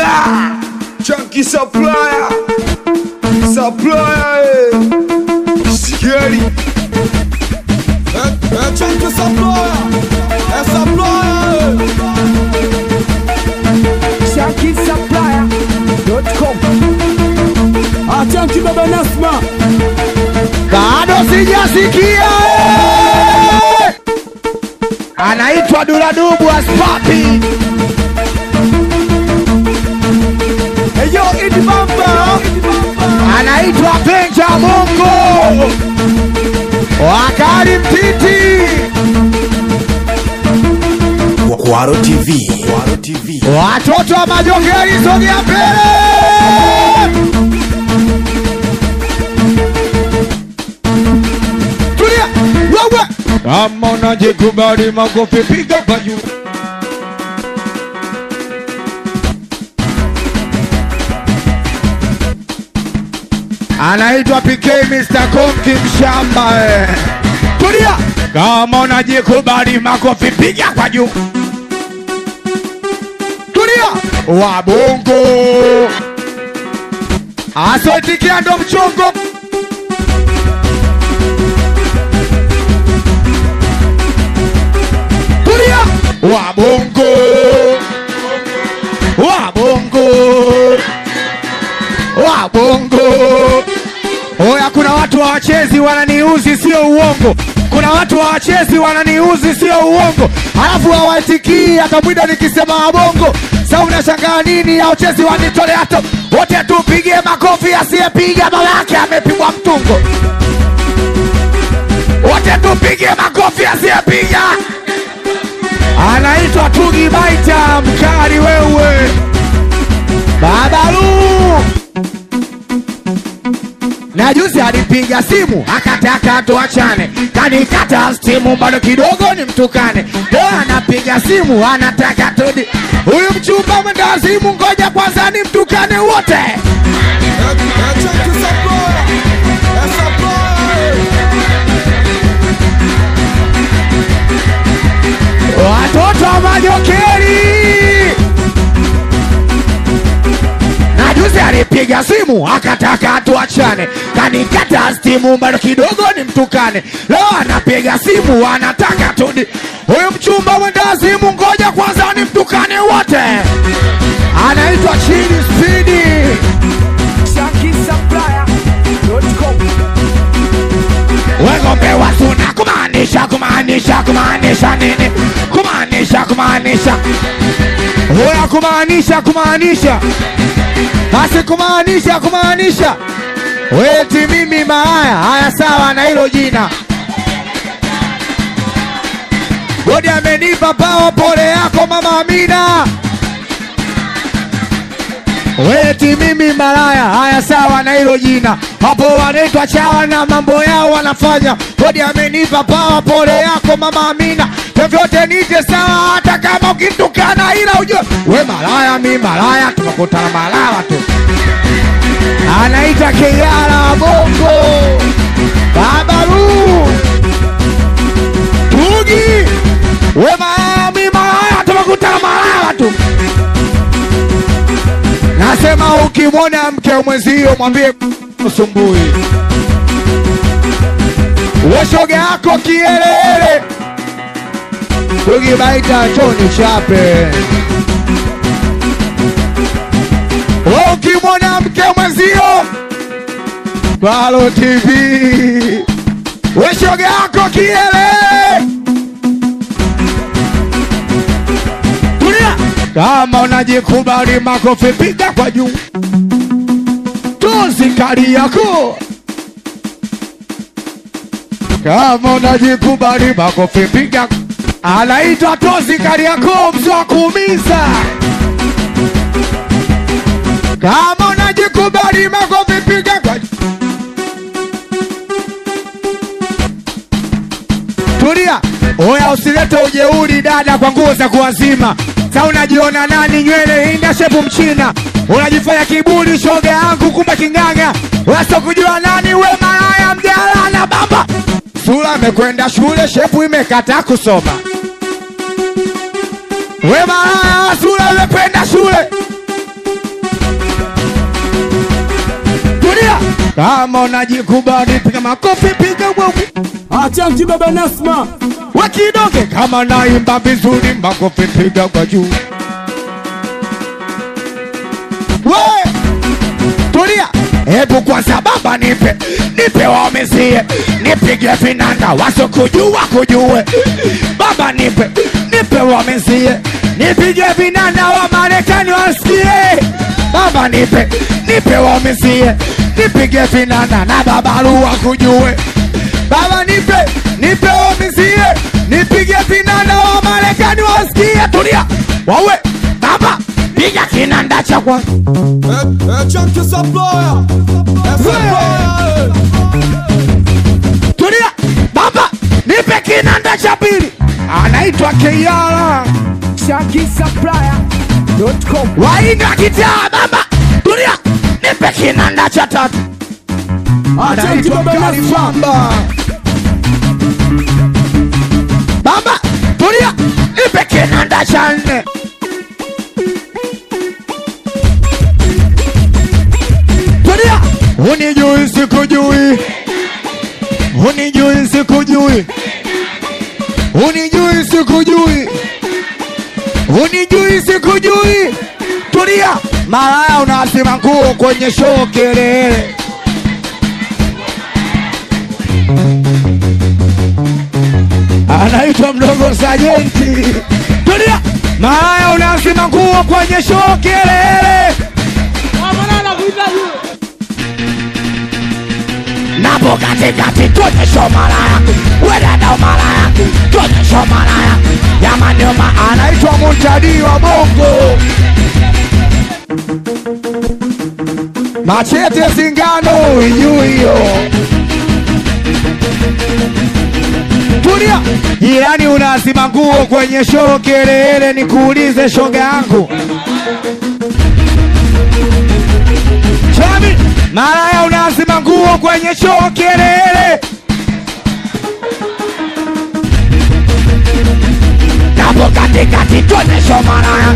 supplier, Chunky supplier, scary. Chunky supplier, supplier. ChunkySupplier.com. Chunky baba Nasma. Bado sijasikia. Anaitwa Duladubu Aspapi. Eyo Idi Bamba. Anaitwa Benja Mongo. Wakari Mtiti. Kwaro TV. Watoto wa Majongeri sogea mbele. Tulia, wewe. Kama unajikubali makofi piga kwa juu. Anaitwa PK Mr. Konki Mshamba. Tulia. Kama unajikubali makofi piga kwa juu. Tulia. Wabongo. Asoitikia ndo mchongo. Tulia. Wabongo. Oya, kuna watu hawachezi wananiuzi sio uongo. Kuna watu hawachezi wananiuzi sio uongo. Halafu hawaitikii akamwida nikisema wabongo. Sasa unashangaa nini? Hawachezi wanitole hato. Wote tupigie makofi, asiyepiga baba yake amepigwa mtungo. Wote tupigie makofi, asiyepiga anaitwa Tugi Baita mkali wewe. Babalu. Na juzi alipiga simu akataka tuachane, kanikata simu bado kidogo ni mtukane. Leo anapiga simu anataka tudi. Huyu mchumba mwenda simu, ngoja kwanza ni mtukane wote. Chunky supplier, supplier. Watoto wa Majongeri. Na juzi alipiga simu akataka tuachane, kanikata simu bado kidogo ni mtukane. Leo anapiga simu anataka tudi. Huyu mchumba mwenda simu, ngoja kwanza ni mtukane wote. Anaitwa Chini Speedy. ChunkySupplier.com. Wengombe wasuna kumaanisha nini? Kumaanisha. Oya kumaanisha. Basi kumaanisha. Weti mimi malaya. Haya sawa na hilo jina. Godi amenipa pawa, pole yako mama Amina. Weti mimi malaya. Haya sawa na hilo jina. Hapo wanaitwa chawa na mambo yao wanafanya. Godi amenipa pawa, pole yako mama Amina. Vyovyote nije sawa, hata kama ukitukana, ila ujue we malaya mi malaya, tunakutana malaya tu. Anaita Kiara Bongo. Babalu. Tugi. We malaya mi malaya, tunakutana malaya tu. Nasema ukimwona mke mwenzio mwambie usumbui. We shoga yako kielele. Tugi Baita Tony Chape. Ukimwona mke mwenzio Kwaro TV. We shoga yako kielele. Tulia. Kama unajikubali makofi piga kwa juu. Tozi kari yako. Kama unajikubali makofi piga. Anaitwa Tozi Kariako, mzee wa kuumiza. Kama unajikubali makofi piga kwa. Tulia. Oya, usilete ujeuri dada kwa nguo za kuwazima. Sasa unajiona nani? Nywele inda shepu mchina. Unajifanya kiburi shoga yangu, kumbe kinganga. Wasa kujua nani? We malaya mjala na bamba. Sura amekwenda shule, shepu imekataa kusoma. We malaya, sura umependa shule. Kama unajikubali piga makofi, piga wewe. Achanki baba Nasma. Wakidoge kama naimba vizuri, makofi piga kwa juu. We tulia, hebu kwanza baba nipe wamezie, nipige vinanda wasokujua kujue. Baba nipe wamezie, nipige vinanda wa Marekani wasikie. Baba nipe wamezie, nipige vinanda na babarua kujue. Baba nipe wamezie, nipige vinanda wa Marekani wasikie. Tulia wawe baba, piga kinanda cha kwa Chunky Supplier. Supplier. tulia baba, nipe kinanda cha pili. Anaitwa Keyala ChunkySupplier.com. wainga kitaa. Baba tulia, nipe kinanda cha tatu. Achanki baba Nasma. Baba tulia, nipe kinanda cha nne. Tulia, unijui sikujui, unijui sikujui, unijui sikujui, unijui sikujui. Tulia, malaya unasema nguo kwenye show kelele. Anaitwa mdogo Sajenti. Tulia, malaya unasema nguo kwenye show kelele. Napo katikati tuonyesho malaya, wedada malaya, tuonyesho malaya. Jamani anaitwa Muntadi wa Bongo. Machete Singano hiyo. Tulia, jirani unazima nguo kwenye show kelele, nikuulize shoga yangu. Chami, malaya unazima nguo kwenye show kelele. Napo katikati tuonyesho malaya,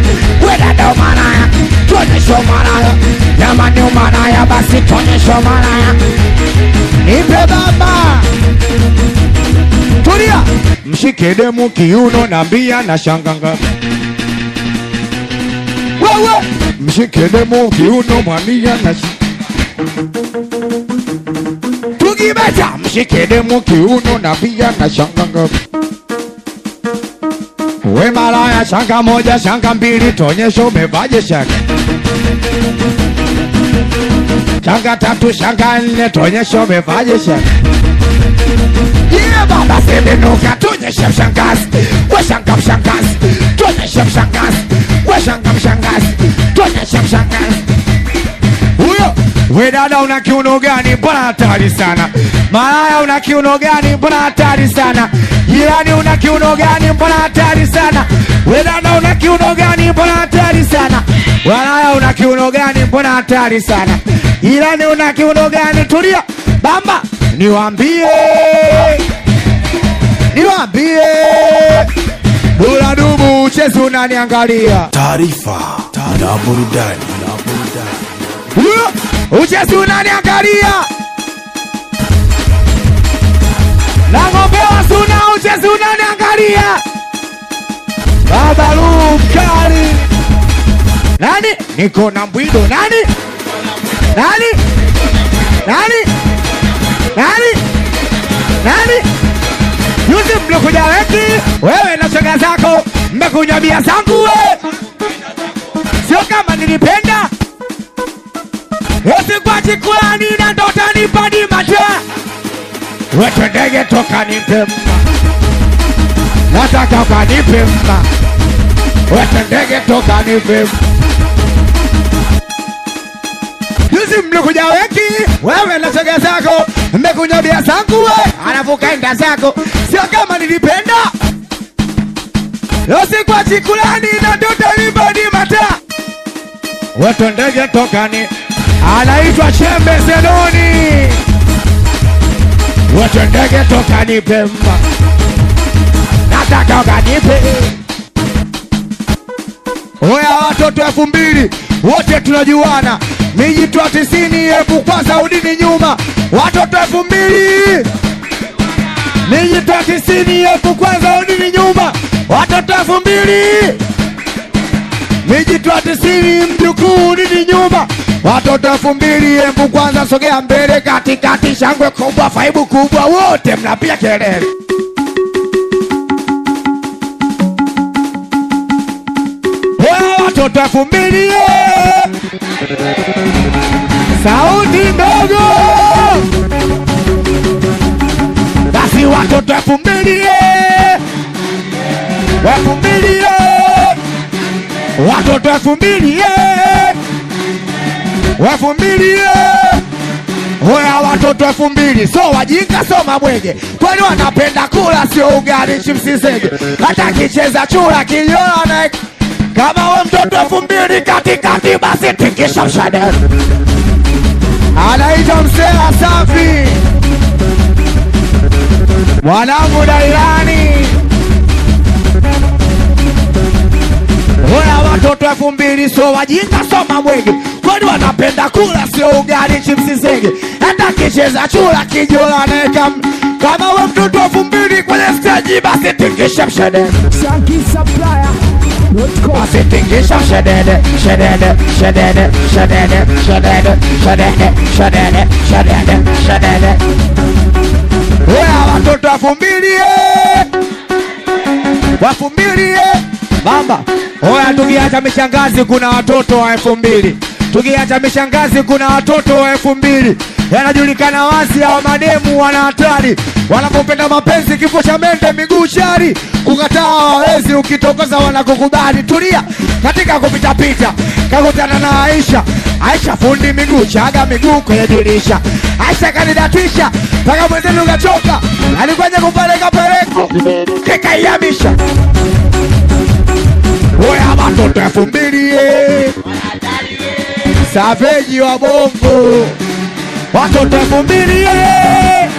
wedada malaya, tuonyesho malaya. Jamani malaya, basi tuonyesho malaya. Nipe baba. Tulia, mshike demu kiuno na mbia na shanganga. Wewe mshike demu kiuno mwambia na tugibeta, mshike demu kiuno na mbia na shanganga. We malaya, shanga moja shanga mbili, tonyesho umevaje shanga. Shanga tatu shanga nne, tonyesho umevaje shanga. Yeah baba semenuka, tuonyeshe mshangazi. We shanga mshangazi, tuonyeshe mshangazi. We shanga mshangazi, tuonyeshe mshangazi. Huyo we dada una kiuno gani, mbona hatari sana. Malaya una kiuno gani, mbona hatari sana. Jirani una kiuno gani, mbona hatari sana. We dada una kiuno gani, mbona hatari sana. Malaya una kiuno gani, mbona hatari sana. Jirani una kiuno gani. Tulia bamba, niwaambie Dula dubu uchezi unaniangalia. Taarifa na burudani. Uchezi unaniangalia. Na ng'ombe wa Suna uchezi unaniangalia. Baba Lukari. Nani? Niko na Mbwido. Nani? Yuzi mlikuja wengi, wewe na shoga zako, mmekunywa bia zangu we. Sio kama nilipenda, yote kwa chikulani na ndota nipadi macha. Wetu ndege toka nipe mma, nataka ukanipe mma. Wetu ndege toka nipe mma. Yuzi mlikuja wengi, wewe na shoga zako, mmekunywa bia zangu we. Anavuka enda zako, sio kama nilipenda, yote kwa chikulani na ndota nipadi macha. Wetu ndege toka ni, anaitwa Chembe Zenoni. Wetu ndege toka nipe mma, nataka ukanipe. Oya watoto 2000 wote tunajuana. Mijitu 90,000 kwanza udini nyuma. Watoto 2000. Mijitu 90,000 kwanza udini nyuma. Watoto 2000. Mijitu 90 mjukuu udini nyuma. Watoto 2000 embu kwanza sogea mbele katikati shangwe kubwa faibu kubwa wote mnapiga kelele. Watoto 2000 sauti ndogo. Basi watoto 2000 watoto 2000 Hoya watoto 2000 so wajinga so mabwege. Kwani wanapenda kula sio ugali chipsi zege. Hata kicheza chura kijola na kama we mtoto 2000 katikati basi tingisha mshadari. Anaitwa Msela Safi mwanangu Dailani. Hoya watoto 2000 so wajinga so mabwege. Kwani wanapenda kula sio ugali chipsi zege. Hata kicheza chura kijola na kama we mtoto 2000 kwenye stage basi tingisha mshadari. Shanky Supplier. Basi tingisha shedede, shedede, shedede, shedede, shedede, shedede, shedede, shedede, shedede. Wea watoto 2000 Bamba. Oya tukiacha mishangazi kuna watoto wa 2000. Tukiacha mishangazi kuna watoto wa 2000. Yanajulikana wazi hawa mademu wana hatari. Wanapopenda mapenzi kifo cha mende miguu shari. Kukataa hawawezi ukitokoza wanakukubali. Tulia katika kupita pita kakutana na Aisha fundi miguu chaga miguu kwenye dirisha. Aisha kanidatisha paka mwenzenu kachoka. Alikuja kupeleka peleko kekaiyamisha. Oya watoto 2000 Saveji wa bongo. Watoto 2000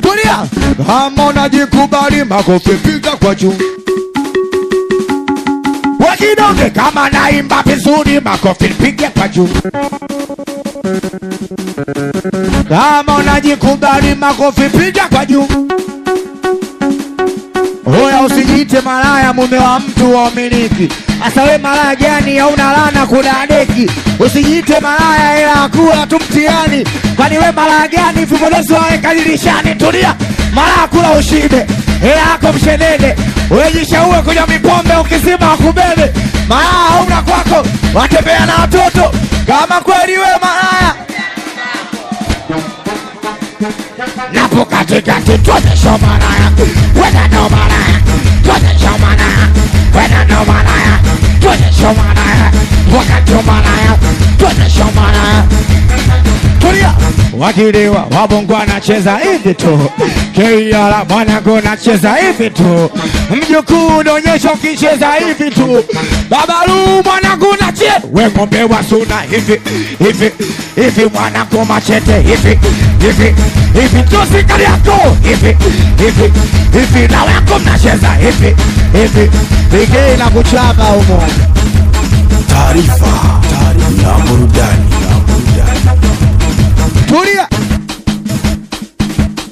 tulia. Kama unajikubali makofi piga kwa juu. Wakidonge kama naimba vizuri makofi piga kwa juu. Kama unajikubali makofi piga kwa juu. Hoya usijiite malaya mume wa mtu wa umiliki. Asa we malaya gani ya unalana kudadeki. Usijiite malaya ila akula tu mtihani. Kwani we malaya gani vipodozi wawe kadirishani. Tulia malaya kula ushibe ila ako mshenede. Wejishaue kuja mipombe ukisima wakubebe. Malaya hauna kwako watembea na watoto. Kama kweli we malaya napo katikati tuonyesho malaya. Wena no malaya tuonyesho malaya. Wena no malaya tuonyesho malaya. Wakati malaya tuonyesho malaya. Tulia wakilewa wabongo anacheza hivi tu. Kiyala mwanangu anacheza hivi tu. Mjukuu unaonyesha ukicheza hivi tu. Babalu mwanangu unacheza. We ngombe wa suna hivi hivi hivi mwanangu machete hivi hivi hivi tosikali yako hivi hivi hivi na wako mnacheza hivi hivi hivi na kuchapa humo. Taarifa na burudani. Tulia.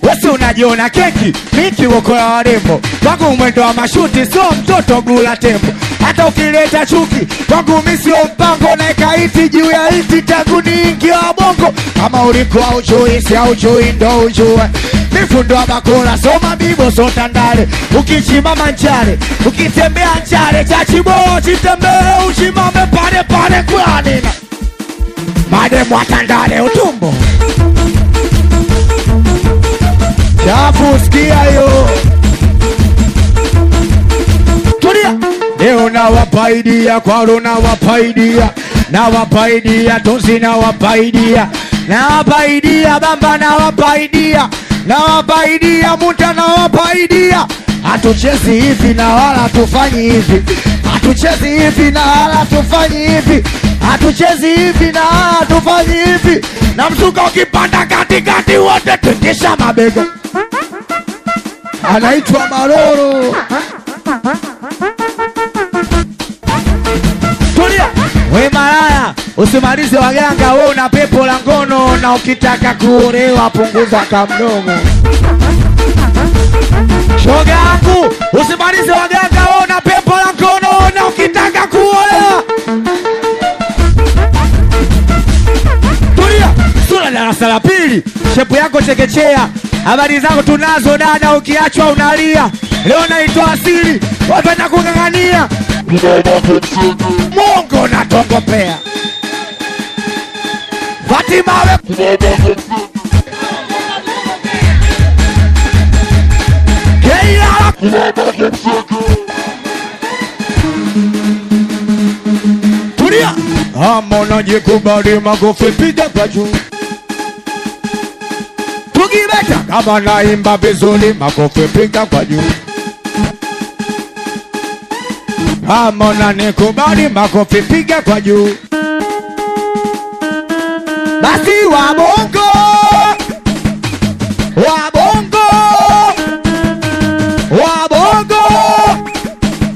Wesi unajiona keki miki woko ya warembo. Kwangu mwendo wa mashuti so mtoto gula tembo. Hata ukileta chuki kwangu misi mpango na ikaiti juu ya iti tangu niingi wa bongo. Kama ulikuwa ujui si ujui ndo ujue. Mifundo wa bakora soma bibo so tandale. Ukichimama nchare ukitembea nchare chachibo chitembele uchimame pale pale kwa nina. Mademu watandale utumbo. Chafu sikia yo. Tulia. Leo na wapaidia kwa rona wapaidia. Na wapaidia tozi na wapaidia. Na wapaidia bamba na wapaidia. Na wapaidia muta na wapaidia. Hatuchezi hivi na wala tufanyi hivi. Hatuchezi hivi na wala tufanyi hivi. Hatuchezi hivi na wala tufanyi hivi. Na msuka ukipanda katikati wote tingisha mabega. Anaitwa Maroro. Tulia. We malaya, usimalize waganga, we una pepo la ngono, na ukitaka kuolewa punguza kamdomo. Shoga yangu, usimalize waganga, we una pepo la ngono, na ukitaka kuolewa. Tulia, sura darasa la pili, shepu yako chekechea. Habari zako tunazo dada, ukiachwa unalia. Leo naitwa asili, wapenda kung'ang'ania. Mungu natongopea Fatima we Keila Tulia Amona jikubali makofi piga kwa juu. Tukibeta kama naimba vizuri makofi piga kwa juu. Amona nikubali makofi piga kwa juu. Basi wabongo Wabongo Wabongo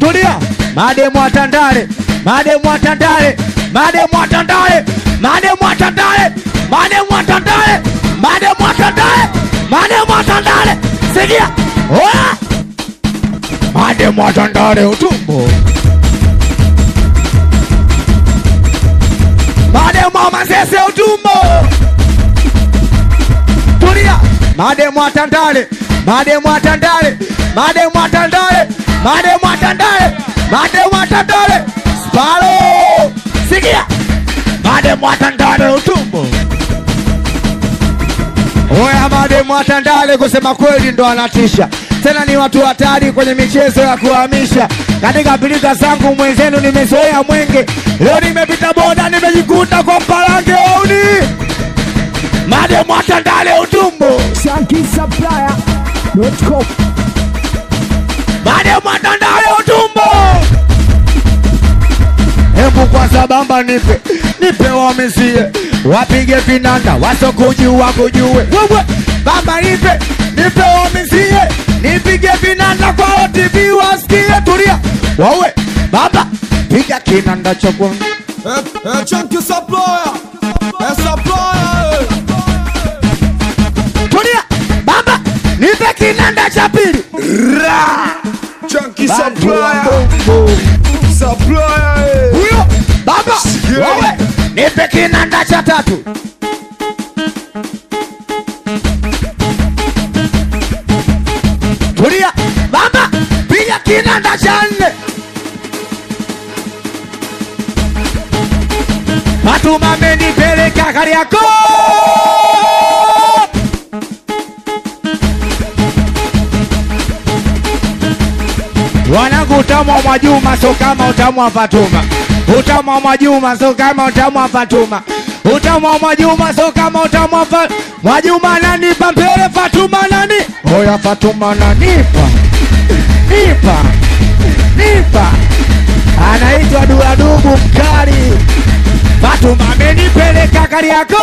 Tulia Mademu atandale Mademu atandale Mademu atandale Mademu atandale Mademu atandale Mademu atandale Mademu atandale Sikia Oya Mademu atandale utumbo. Mademu mazese utumbo. Tulia Mademu atandale Mademu atandale Mademu atandale Mademu atandale Mademu atandale Spalo Sikia Mademu atandale utumbo. Oya Mademu atandale kusema kweli ndo anatisha. Tena ni watu hatari kwenye michezo ya kuhamisha. Katika pilika zangu mwenzenu nimezoea mwenge. Leo nimepita boda nimejikuta kwa mpalange auni. Mademu atandale utumbo. ShankySupplier.com. Mademu atandale utumbo. Hebu kwa sabamba nipe wamezie. Wapige vinanda wasokujua kujue. Wewe bamba nipe wamezie. Nipige vinanda kwa OTV wasikie. Tulia wawe baba piga kinanda choko. ShankySupplier. Supplier. Tulia baba nipe kinanda cha pili. ShankySupplier. Supplier. Huyo baba wawe nipe kinanda cha tatu. Tulia baba piga kinanda cha nne. Fatuma amenipeleka Kariakoo. Wanangu utamu wa Mwajuma so kama utamu wa Fatuma. Utamu wa Mwajuma so kama utamu wa Fatuma. Utamu wa Mwajuma so kama utamu wa Fatuma. Mwajuma ananipa mbele, Fatuma nani? Oya Fatuma ananipa. Nipa anaitwa Duadubu mkali. Fatuma amenipeleka Kariakoo.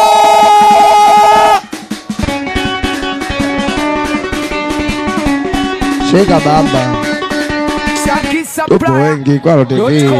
Shika baba. Upo wengi kwa TV.